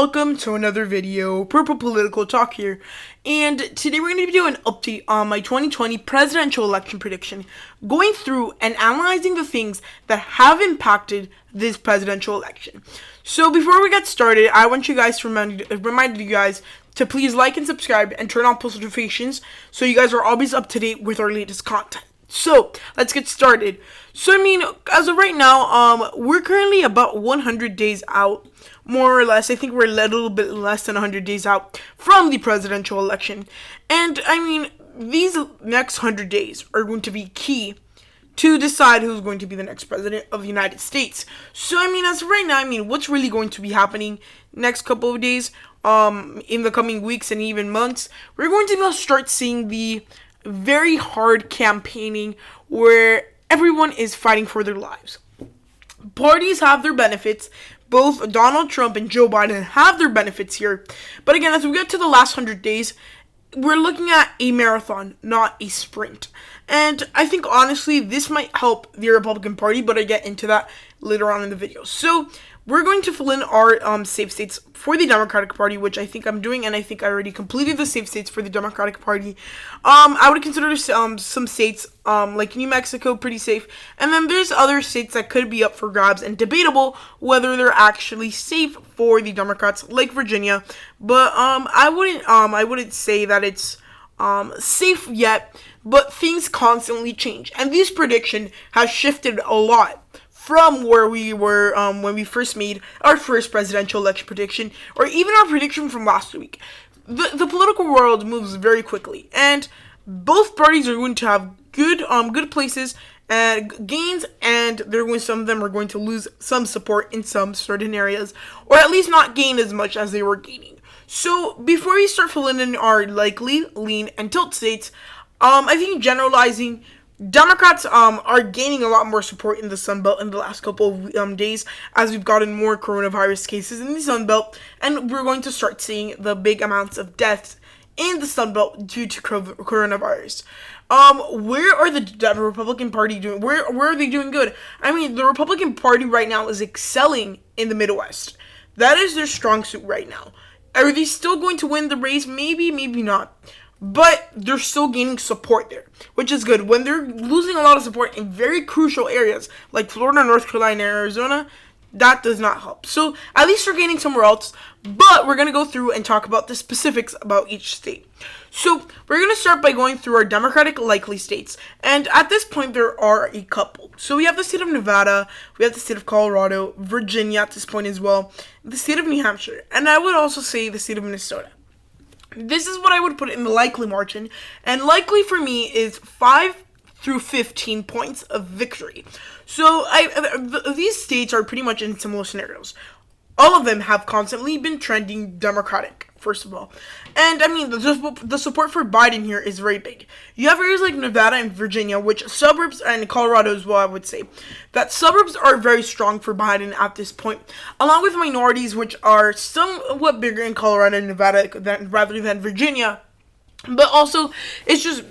Welcome to another video, Purple Political Talk here, and today we're going to be doing an update on my 2020 presidential election prediction, going through and analyzing the things that have impacted this presidential election. So before we get started, I want you guys to remind you guys to please like and subscribe and turn on post notifications so you guys are always up to date with our latest content. So, let's get started. So, as of right now, we're currently about 100 days out, more or less. I think we're a little bit less than 100 days out from the presidential election. And, these next 100 days are going to be key to decide who's going to be the next president of the United States. So, as of right now, what's really going to be happening next couple of days, in the coming weeks and even months, we're going to start seeing the very hard campaigning where everyone is fighting for their lives. Parties have their benefits. Both Donald Trump and Joe Biden have their benefits here. But again, as we get to the last 100 days, we're looking at a marathon, not a sprint. And I think, honestly, this might help the Republican Party, but I get into that later on in the video. So, we're going to fill in our safe states for the Democratic Party, which I think I'm doing, and I think I already completed the safe states for the Democratic Party. I would consider some states like New Mexico pretty safe, and then there's other states that could be up for grabs and debatable whether they're actually safe for the Democrats, like Virginia. But I wouldn't say that it's safe yet. But things constantly change, and this prediction has shifted a lot from where we were when we first made our first presidential election prediction, or even our prediction from last week. The political world moves very quickly, and both parties are going to have good places and gains, and some of them are going to lose some support in some certain areas, or at least not gain as much as they were gaining. So before we start filling in our likely, lean, and tilt states, I think generalizing, Democrats are gaining a lot more support in the Sun Belt in the last couple of days as we've gotten more coronavirus cases in the Sun Belt, and we're going to start seeing the big amounts of deaths in the Sun Belt due to coronavirus. Where are the Republican Party doing? Where are they doing good? The Republican Party right now is excelling in the Midwest. That is their strong suit right now. Are they still going to win the race? Maybe, maybe not. But they're still gaining support there, which is good. When they're losing a lot of support in very crucial areas like Florida, North Carolina, and Arizona, that does not help. So at least they're gaining somewhere else. But we're going to go through and talk about the specifics about each state. So we're going to start by going through our Democratic likely states. And at this point, there are a couple. So we have the state of Nevada, we have the state of Colorado, Virginia at this point as well, the state of New Hampshire, and I would also say the state of Minnesota. This is what I would put in the likely margin, and likely for me is 5 through 15 points of victory. So these states are pretty much in similar scenarios. All of them have constantly been trending Democratic, first of all. And, the support for Biden here is very big. You have areas like Nevada and Virginia, which suburbs, and Colorado as well, I would say, that suburbs are very strong for Biden at this point, along with minorities, which are somewhat bigger in Colorado and Nevada rather than Virginia. But also, it's just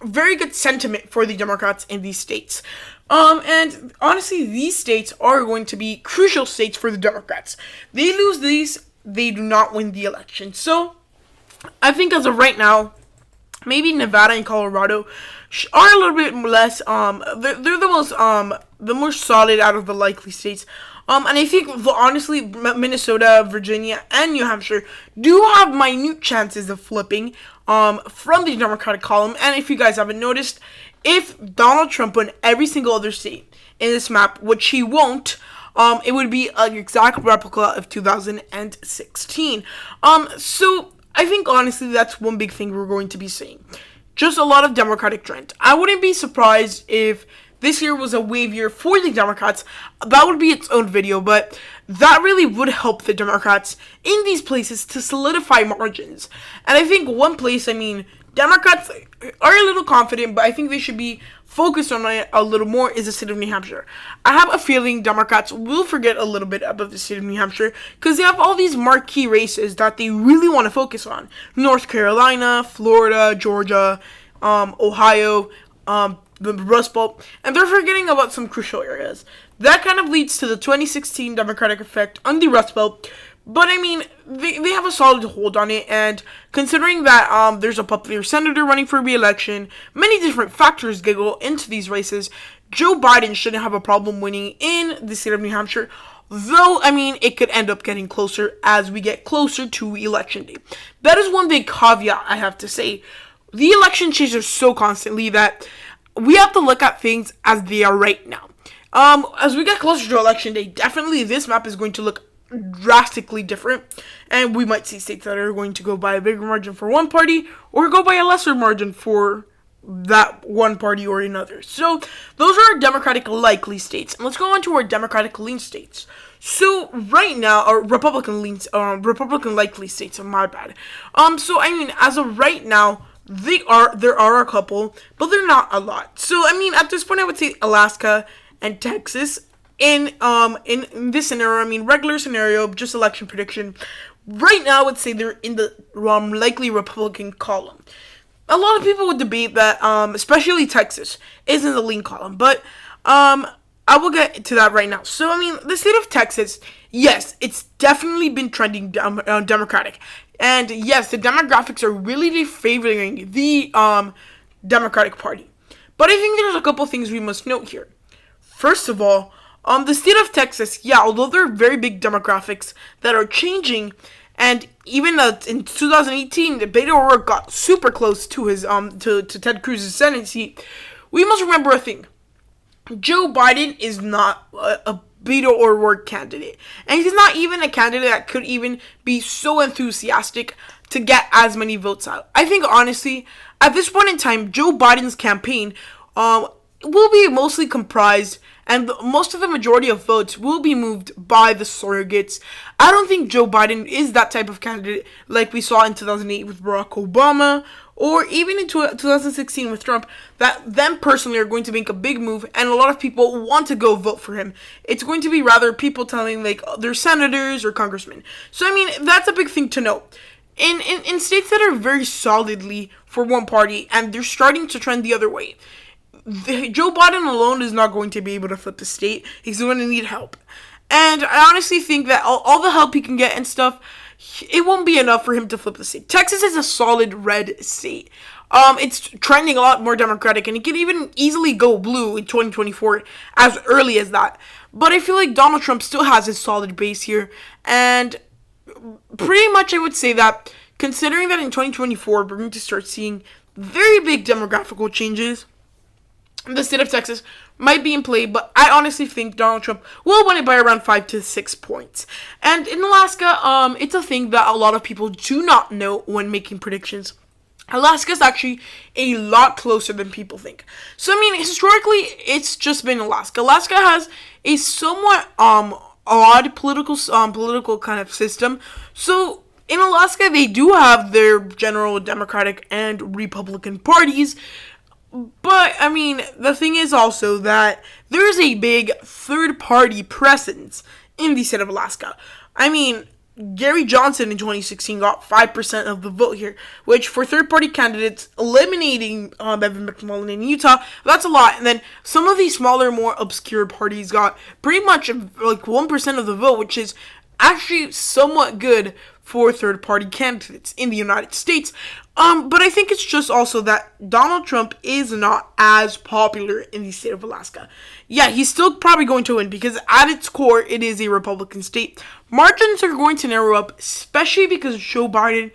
very good sentiment for the Democrats in these states. And honestly, these states are going to be crucial states for the Democrats. They lose these, they do not win the election. So, I think as of right now, maybe Nevada and Colorado are a little bit less, they're the most solid out of the likely states. And I think, honestly, Minnesota, Virginia, and New Hampshire do have minute chances of flipping from the Democratic column. And if you guys haven't noticed, if Donald Trump won every single other state in this map, which he won't, it would be an exact replica of 2016. So I think, honestly, that's one big thing we're going to be seeing. Just a lot of Democratic trend. I wouldn't be surprised if this year was a wave year for the Democrats. That would be its own video, but that really would help the Democrats in these places to solidify margins. And I think one place, Democrats are a little confident, but I think they should be focused on it a little more, is the state of New Hampshire. I have a feeling Democrats will forget a little bit about the state of New Hampshire because they have all these marquee races that they really want to focus on. North Carolina, Florida, Georgia, Ohio, the Rust Belt, and they're forgetting about some crucial areas. That kind of leads to the 2016 Democratic effect on the Rust Belt, But I mean, they have a solid hold on it, and considering that there's a popular senator running for re-election, many different factors go into these races, Joe Biden shouldn't have a problem winning in the state of New Hampshire, though, I mean, it could end up getting closer as we get closer to Election Day. That is one big caveat I have to say. The election changes so constantly that we have to look at things as they are right now. As we get closer to Election Day, definitely this map is going to look drastically different, and we might see states that are going to go by a bigger margin for one party or go by a lesser margin for that one party or another. So those are our Democratic likely states, and let's go on to our Democratic lean states. So right now, or Republican likely states. My bad. So I mean, as of right now, there are a couple, but they're not a lot. So I mean, at this point, I would say Alaska and Texas. In this scenario, I mean, regular scenario, just election prediction. Right now, I would say they're in the likely Republican column. A lot of people would debate that, especially Texas, is in the lean column, but I will get to that right now. So, I mean, the state of Texas, yes, it's definitely been trending Democratic, and yes, the demographics are really favoring the Democratic Party. But I think there's a couple things we must note here. First of all, the state of Texas, yeah, although there are very big demographics that are changing, and even in 2018, Beto O'Rourke got super close to his to Ted Cruz's Senate seat. We must remember a thing: Joe Biden is not a Beto O'Rourke candidate, and he's not even a candidate that could even be so enthusiastic to get as many votes out. I think honestly, at this point in time, Joe Biden's campaign will be mostly comprised, and most of the majority of votes will be moved by the surrogates. I don't think Joe Biden is that type of candidate like we saw in 2008 with Barack Obama, or even in 2016 with Trump, that them personally are going to make a big move, and a lot of people want to go vote for him. It's going to be rather people telling like their senators or congressmen. So I mean, that's a big thing to note. In states that are very solidly for one party, and they're starting to trend the other way, Joe Biden alone is not going to be able to flip the state. He's going to need help. And I honestly think that all the help he can get and stuff, it won't be enough for him to flip the state. Texas is a solid red state. It's trending a lot more Democratic, and it can even easily go blue in 2024 as early as that. But I feel like Donald Trump still has his solid base here. And pretty much I would say that, considering that in 2024 we're going to start seeing very big demographical changes, the state of Texas might be in play, but I honestly think Donald Trump will win it by around 5 to 6 points. And in Alaska, it's a thing that a lot of people do not know when making predictions. Alaska is actually a lot closer than people think. So, I mean, historically, it's just been Alaska. Alaska has a somewhat odd political kind of system. So, in Alaska, they do have their general Democratic and Republican parties. But, I mean, the thing is also that there's a big third-party presence in the state of Alaska. I mean, Gary Johnson in 2016 got 5% of the vote here, which for third-party candidates, eliminating Evan McMullen in Utah, that's a lot. And then some of these smaller, more obscure parties got pretty much like 1% of the vote, which is actually somewhat good for third-party candidates in the United States. But I think it's just also that Donald Trump is not as popular in the state of Alaska. Yeah, he's still probably going to win because at its core, it is a Republican state. Margins are going to narrow up, especially because Joe Biden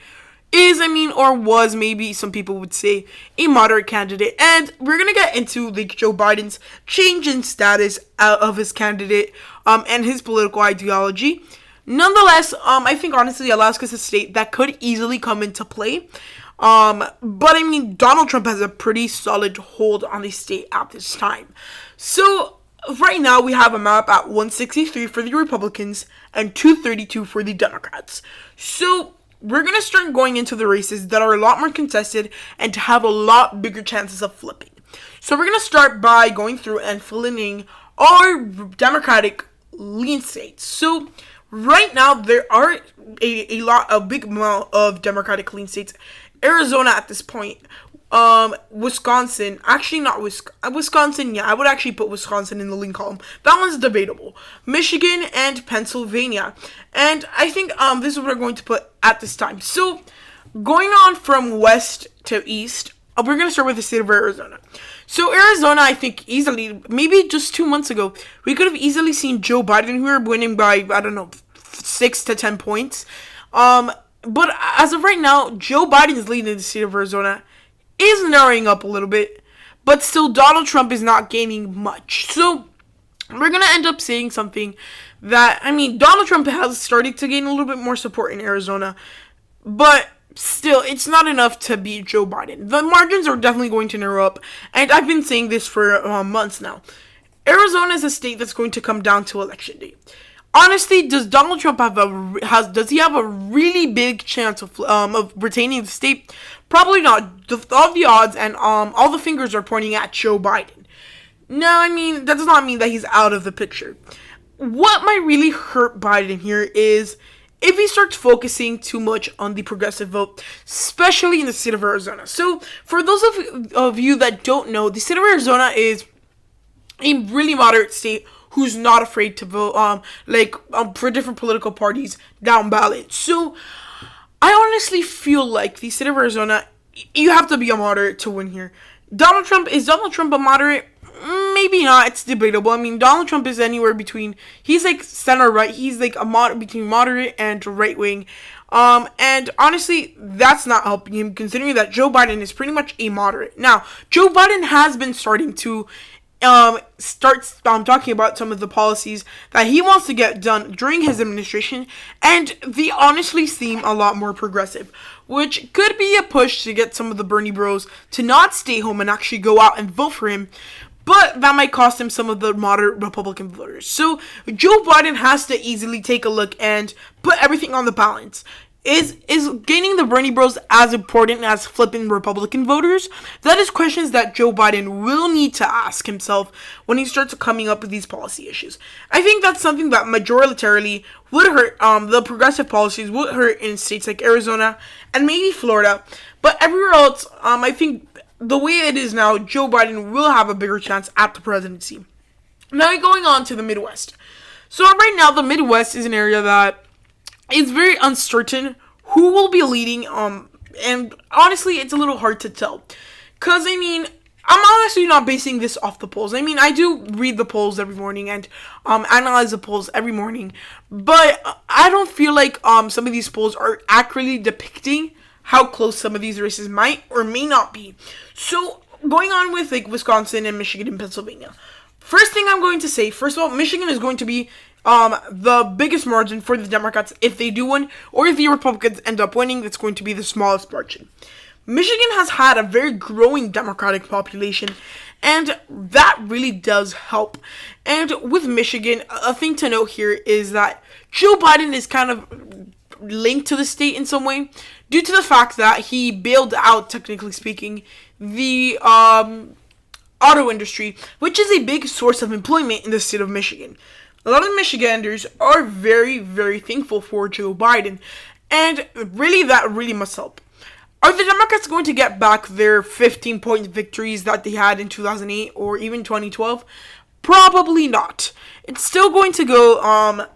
is, or was, maybe some people would say, a moderate candidate. And we're going to get into Joe Biden's change in status of his candidate and his political ideology. Nonetheless, I think honestly Alaska is a state that could easily come into play. But Donald Trump has a pretty solid hold on the state at this time. So right now we have a map at 163 for the Republicans and 232 for the Democrats. So we're going to start going into the races that are a lot more contested and to have a lot bigger chances of flipping. So we're going to start by going through and filling in our Democratic lean states. So right now, there are a big amount of Democratic lean states. Arizona at this point, Wisconsin, actually not Wisconsin, yeah, I would actually put Wisconsin in the lean column. That one's debatable. Michigan and Pennsylvania. And I think this is what we're going to put at this time. So, going on from west to east, we're going to start with the state of Arizona. So, Arizona, I think easily, maybe just 2 months ago, we could have easily seen Joe Biden, who were winning by, I don't know, 6 to 10 points. But as of right now, Joe Biden is leading the state of Arizona. Is narrowing up a little bit, but still Donald Trump is not gaining much. So we're going to end up saying something that, Donald Trump has started to gain a little bit more support in Arizona, but still, it's not enough to beat Joe Biden. The margins are definitely going to narrow up, and I've been saying this for months now. Arizona is a state that's going to come down to election day. Honestly, does Donald Trump does he have a really big chance of retaining the state? Probably not. All the odds and all the fingers are pointing at Joe Biden. No, that does not mean that he's out of the picture. What might really hurt Biden here is if he starts focusing too much on the progressive vote, especially in the state of Arizona. So, for those of you that don't know, the state of Arizona is a really moderate state who's not afraid to vote, for different political parties down ballot. So, I honestly feel like the state of Arizona, you have to be a moderate to win here. Is Donald Trump a moderate? Maybe not. It's debatable. Donald Trump is anywhere between, he's like center-right. He's like between moderate and right-wing. And honestly, that's not helping him, considering that Joe Biden is pretty much a moderate. Now, Joe Biden has been starting to talking about some of the policies that he wants to get done during his administration, and they honestly seem a lot more progressive, which could be a push to get some of the Bernie bros to not stay home and actually go out and vote for him, but that might cost him some of the moderate Republican voters. So Joe Biden has to easily take a look and put everything on the balance. Is gaining the Bernie bros as important as flipping Republican voters? That is questions that Joe Biden will need to ask himself when he starts coming up with these policy issues. I think that's something that majoritarily would hurt, the progressive policies would hurt in states like Arizona and maybe Florida. But everywhere else, I think the way it is now, Joe Biden will have a bigger chance at the presidency. Now going on to the Midwest. So right now, the Midwest is an area that it's very uncertain who will be leading, and honestly, it's a little hard to tell. Because, I'm honestly not basing this off the polls. I do read the polls every morning and analyze the polls every morning, but I don't feel like some of these polls are accurately depicting how close some of these races might or may not be. So, going on with, Wisconsin and Michigan and Pennsylvania. First thing I'm going to say, first of all, Michigan is going to be the biggest margin for the Democrats if they do win, or if the Republicans end up winning, it's going to be the smallest margin. Michigan has had a very growing Democratic population, and that really does help. And with Michigan, a thing to note here is that Joe Biden is kind of linked to the state in some way, due to the fact that he bailed out, technically speaking, the auto industry, which is a big source of employment in the state of Michigan. A lot of Michiganders are very, very thankful for Joe Biden, and really that really must help. Are the Democrats going to get back their 15-point victories that they had in 2008 or even 2012? Probably not. It's still going to go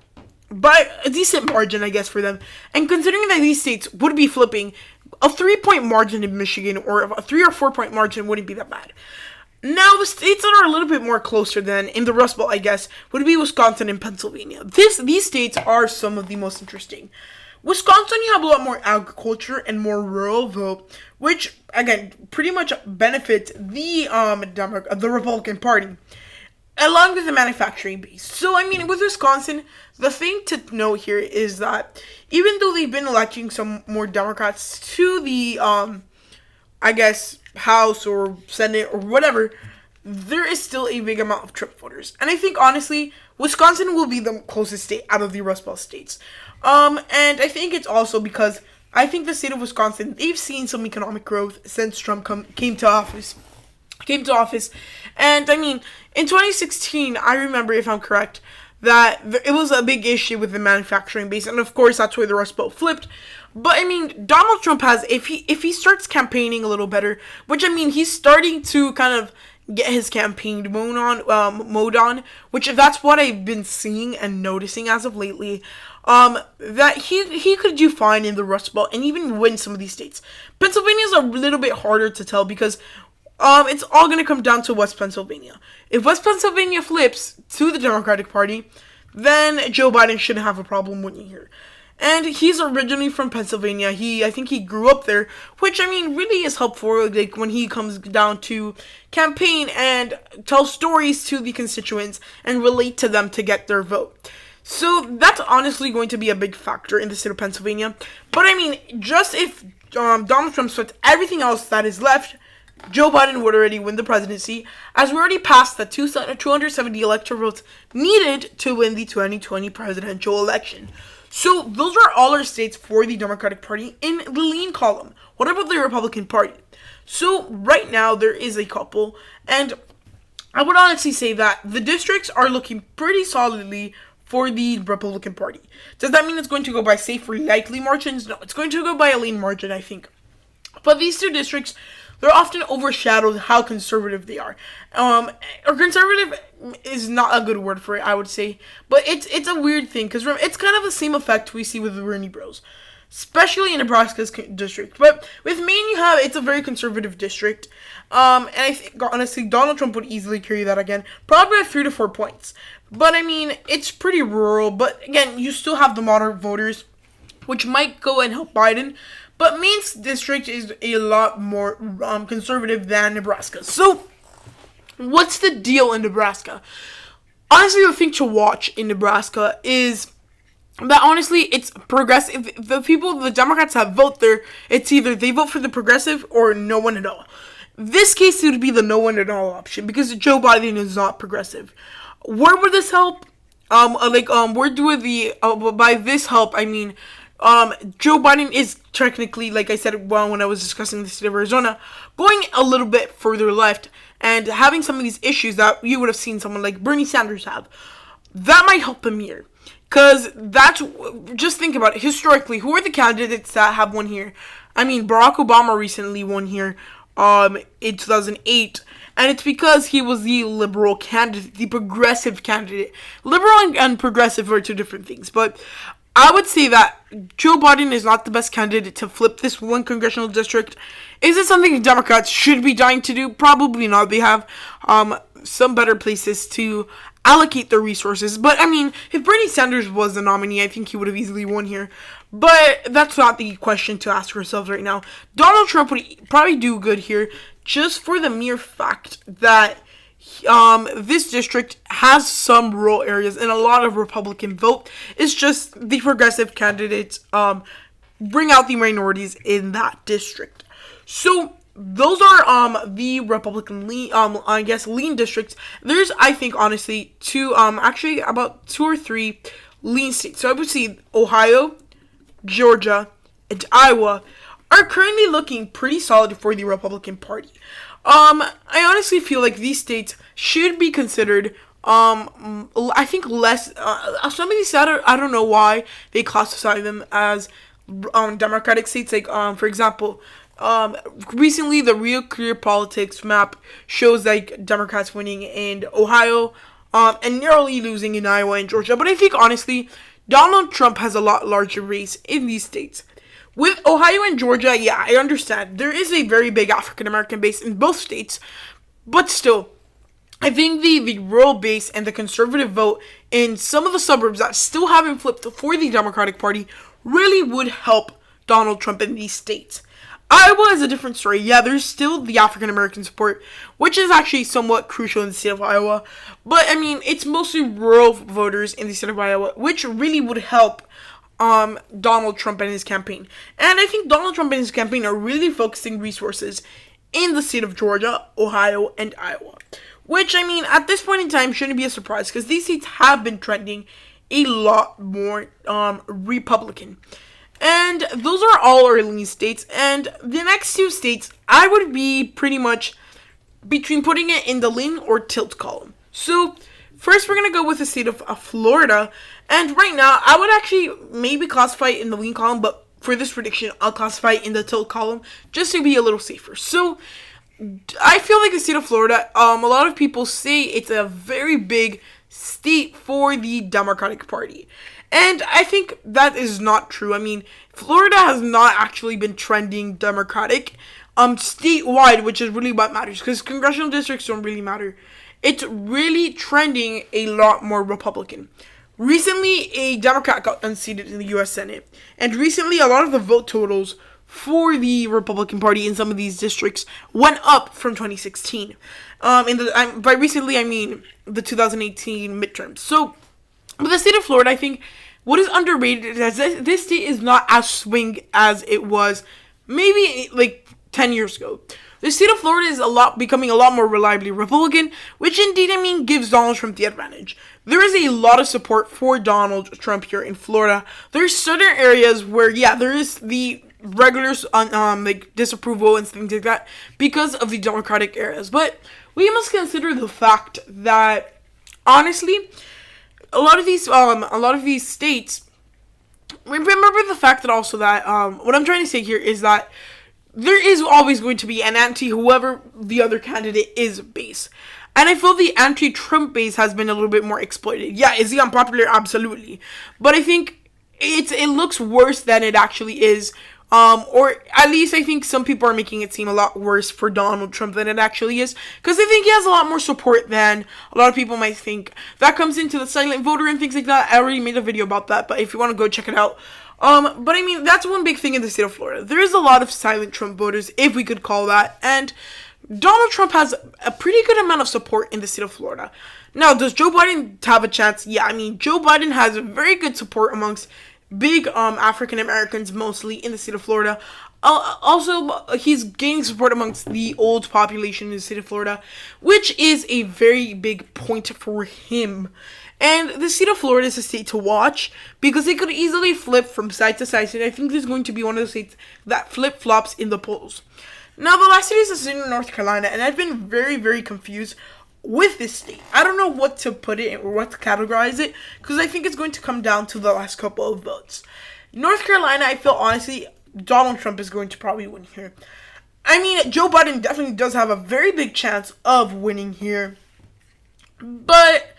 by a decent margin, I guess, for them. And considering that these states would be flipping, a 3-point margin in Michigan or a 3 or 4-point margin wouldn't be that bad. Now, the states that are a little bit more closer than in the Rust Belt, I guess, would be Wisconsin and Pennsylvania. These states are some of the most interesting. Wisconsin, you have a lot more agriculture and more rural vote, which, again, pretty much benefits the Republican Party, along with the manufacturing base. So, with Wisconsin, the thing to note here is that even though they've been electing some more Democrats to the, House or Senate or whatever, there is still a big amount of Trump voters. And I think, honestly, Wisconsin will be the closest state out of the Rust Belt states. And I think it's also because I think the state of Wisconsin, they've seen some economic growth since Trump came to office. And, in 2016, I remember, if I'm correct, that it was a big issue with the manufacturing base, and of course that's where the Rust Belt flipped. But I mean, Donald Trump has, if he starts campaigning a little better, which I mean he's starting to kind of get his campaign mode on, which that's what I've been seeing and noticing as of lately. That he could do fine in the Rust Belt and even win some of these states. Pennsylvania's a little bit harder to tell because it's all going to come down to West Pennsylvania. If West Pennsylvania flips to the Democratic Party, then Joe Biden shouldn't have a problem winning here. And he's originally from Pennsylvania. I think he grew up there, which I mean really is helpful. Like when he comes down to campaign and tell stories to the constituents and relate to them to get their vote. So that's honestly going to be a big factor in the state of Pennsylvania. But I mean, just if Donald Trump sweats everything else that is left, Joe Biden would already win the presidency, as we already passed the 270 electoral votes needed to win the 2020 presidential election. So those are all our states for the Democratic Party in the lean column. What about the Republican Party? So right now there is a couple, and I would honestly say that the districts are looking pretty solidly for the Republican Party. Does that mean it's going to go by safe or likely margins? No, it's going to go by a lean margin, I think. But these two districts, they're often overshadowed how conservative they are. Or conservative is not a good word for it, I would say. But it's a weird thing, because it's kind of the same effect we see with the Bernie Bros. Especially in Nebraska's district. But with Maine, it's a very conservative district. And I think, honestly, Donald Trump would easily carry that again. Probably at 3 to 4 points. But, I mean, it's pretty rural. But, again, you still have the moderate voters, which might go and help Biden. But Maine's district is a lot more conservative than Nebraska. So, what's the deal in Nebraska? Honestly, the thing to watch in Nebraska is that, honestly, it's progressive. The Democrats that vote there, it's either they vote for the progressive or no one at all. This case, it would be the no one at all option because Joe Biden is not progressive. Where would this help? By this help, I mean, Joe Biden is technically, like I said, when I was discussing the state of Arizona, going a little bit further left and having some of these issues that you would have seen someone like Bernie Sanders have. That might help him here. Because just think about it. Historically, who are the candidates that have won here? I mean, Barack Obama recently won here in 2008. And it's because he was the liberal candidate, the progressive candidate. Liberal and progressive are two different things. But I would say that Joe Biden is not the best candidate to flip this one congressional district. Is it something the Democrats should be dying to do? Probably not. They have some better places to allocate their resources. But, I mean, if Bernie Sanders was the nominee, I think he would have easily won here. But that's not the question to ask ourselves right now. Donald Trump would probably do good here just for the mere fact that this district has some rural areas and a lot of Republican vote. It's just the progressive candidates bring out the minorities in that district. So those are the Republican lean districts. There's, I think, honestly, about 2 or 3 lean states. So I would see Ohio, Georgia, and Iowa are currently looking pretty solid for the Republican Party. I honestly feel like these states should be considered, I think less, some of these states, I don't know why they classify them as Democratic states. Like, for example, recently the Real Clear Politics map shows like Democrats winning in Ohio, and narrowly losing in Iowa and Georgia. But I think, honestly, Donald Trump has a lot larger race in these states. With Ohio and Georgia, yeah, I understand. There is a very big African-American base in both states. But still, I think the rural base and the conservative vote in some of the suburbs that still haven't flipped for the Democratic Party really would help Donald Trump in these states. Iowa is a different story. Yeah, there's still the African-American support, which is actually somewhat crucial in the state of Iowa. But, I mean, it's mostly rural voters in the state of Iowa, which really would help Donald Trump and his campaign. And I think Donald Trump and his campaign are really focusing resources in the state of Georgia, Ohio, and Iowa. Which, I mean, at this point in time, shouldn't be a surprise, because these states have been trending a lot more Republican. And those are all our lean states. And the next 2 states, I would be pretty much between putting it in the lean or tilt column. So, first we're going to go with the state of Florida. And right now, I would actually maybe classify it in the lean column, but for this prediction, I'll classify it in the tilt column just to be a little safer. So, I feel like the state of Florida, a lot of people say it's a very big state for the Democratic Party. And I think that is not true. I mean, Florida has not actually been trending Democratic statewide, which is really what matters, because congressional districts don't really matter. It's really trending a lot more Republican. Recently, a Democrat got unseated in the U.S. Senate, and recently a lot of the vote totals for the Republican Party in some of these districts went up from 2016. By recently, I mean the 2018 midterms. So, with the state of Florida, I think what is underrated is that this state is not as swing as it was maybe like 10 years ago. The state of Florida is becoming a lot more reliably Republican, which indeed, I mean, gives Donald Trump the advantage. There is a lot of support for Donald Trump here in Florida. There's certain areas where, yeah, there is the regular like disapproval and things like that because of the Democratic areas. But we must consider the fact that, honestly, a lot of these states, remember the fact that also that, what I'm trying to say here is that there is always going to be an anti-whoever the other candidate is base. And I feel the anti-Trump base has been a little bit more exploited. Yeah, is he unpopular? Absolutely. But I think it looks worse than it actually is. Or at least I think some people are making it seem a lot worse for Donald Trump than it actually is. Because I think he has a lot more support than a lot of people might think. That comes into the silent voter and things like that. I already made a video about that, but if you want to go check it out. But I mean, that's one big thing in the state of Florida. There is a lot of silent Trump voters, if we could call that. And Donald Trump has a pretty good amount of support in the state of Florida. Now, does Joe Biden have a chance? Yeah, I mean, Joe Biden has very good support amongst big African Americans, mostly in the state of Florida. Also, he's gaining support amongst the old population in the state of Florida, which is a very big point for him. And the state of Florida is a state to watch because it could easily flip from side to side. And I think this is going to be one of the states that flip-flops in the polls. Now, the last state is the state of North Carolina, and I've been very, very confused with this state. I don't know what to put it in or what to categorize it because I think it's going to come down to the last couple of votes. North Carolina, I feel honestly, Donald Trump is going to probably win here. I mean, Joe Biden definitely does have a very big chance of winning here. But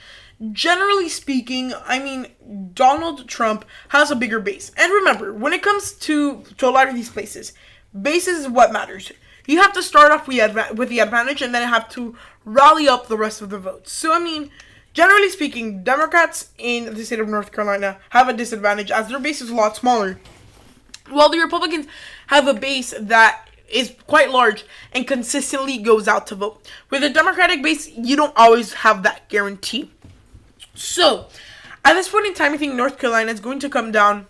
generally speaking, I mean, Donald Trump has a bigger base. And remember, when it comes to a lot of these places, base is what matters. You have to start off with the advantage and then have to rally up the rest of the votes. So, I mean, generally speaking, Democrats in the state of North Carolina have a disadvantage as their base is a lot smaller, while the Republicans have a base that is quite large and consistently goes out to vote. With a Democratic base, you don't always have that guarantee. So, at this point in time, I think North Carolina is going to come down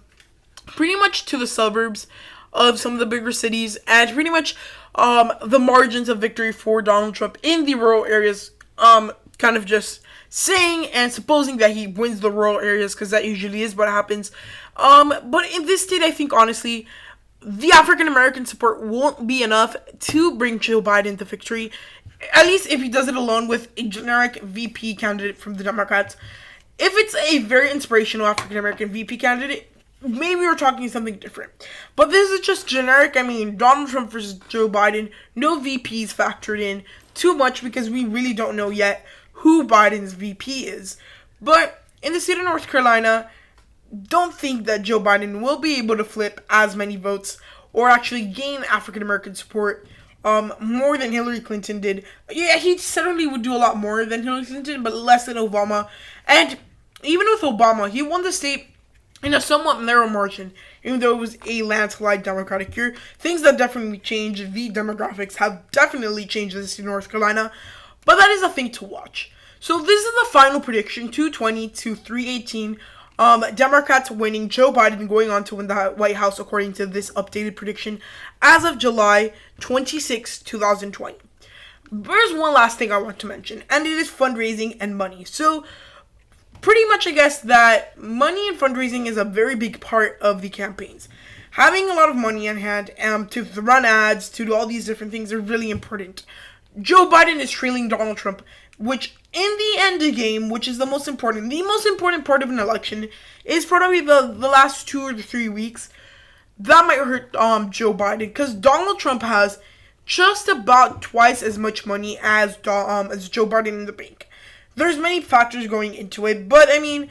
pretty much to the suburbs of some of the bigger cities and pretty much the margins of victory for Donald Trump in the rural areas, kind of just saying and supposing that he wins the rural areas because that usually is what happens. But in this state, I think honestly, the African American support won't be enough to bring Joe Biden to victory, at least if he does it alone with a generic VP candidate from the Democrats. If it's a very inspirational African American VP candidate, maybe we're talking something different. But this is just generic. I mean, Donald Trump versus Joe Biden. No VPs factored in too much because we really don't know yet who Biden's VP is. But in the state of North Carolina, don't think that Joe Biden will be able to flip as many votes or actually gain African American support more than Hillary Clinton did. Yeah, he certainly would do a lot more than Hillary Clinton, but less than Obama. And even with Obama, he won the state in a somewhat narrow margin, even though it was a landslide Democratic year. Things that definitely changed. The demographics have definitely changed in the state of North Carolina, but that is a thing to watch. So this is the final prediction, 220 to 318. Democrats winning, Joe Biden going on to win the White House according to this updated prediction as of July 26, 2020. There's one last thing I want to mention, and it is fundraising and money. So pretty much, I guess that money and fundraising is a very big part of the campaigns. Having a lot of money on hand to run ads, to do all these different things are really important. Joe Biden is trailing Donald Trump which in the end of game, which is the most important part of an election, is probably the last 2 or 3 weeks. That might hurt Joe Biden, because Donald Trump has just about twice as much money as Joe Biden in the bank. There's many factors going into it, but I mean,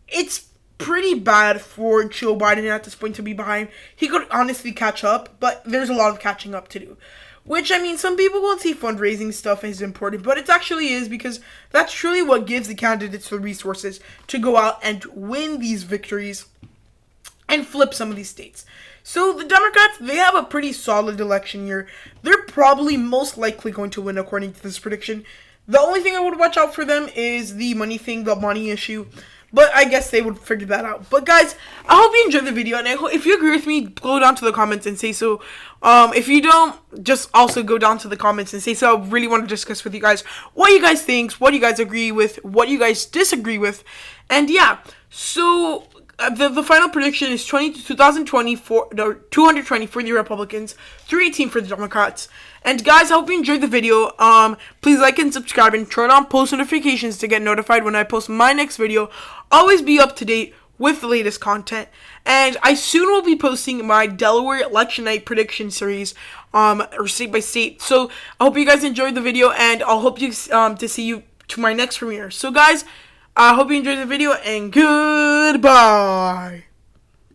it's pretty bad for Joe Biden at this point to be behind. He could honestly catch up, but there's a lot of catching up to do. Which, I mean, some people won't see fundraising stuff as important, but it actually is, because that's truly what gives the candidates the resources to go out and win these victories and flip some of these states. So the Democrats, they have a pretty solid election year. They're probably most likely going to win according to this prediction. The only thing I would watch out for them is the money thing, the money issue. But I guess they would figure that out. But guys, I hope you enjoyed the video. And if you agree with me, go down to the comments and say so. If you don't, just also go down to the comments and say so. I really want to discuss with you guys what you guys think, what you guys agree with, what you guys disagree with. And yeah, so the final prediction is 220 for the Republicans, 318 for the Democrats. And guys, I hope you enjoyed the video. Please like and subscribe and turn on post notifications to get notified when I post my next video. Always be up to date with the latest content. And I soon will be posting my Delaware election night prediction series, or state by state. So I hope you guys enjoyed the video, and I'll hope you to see you to my next premiere. So guys, I hope you enjoyed the video, and goodbye.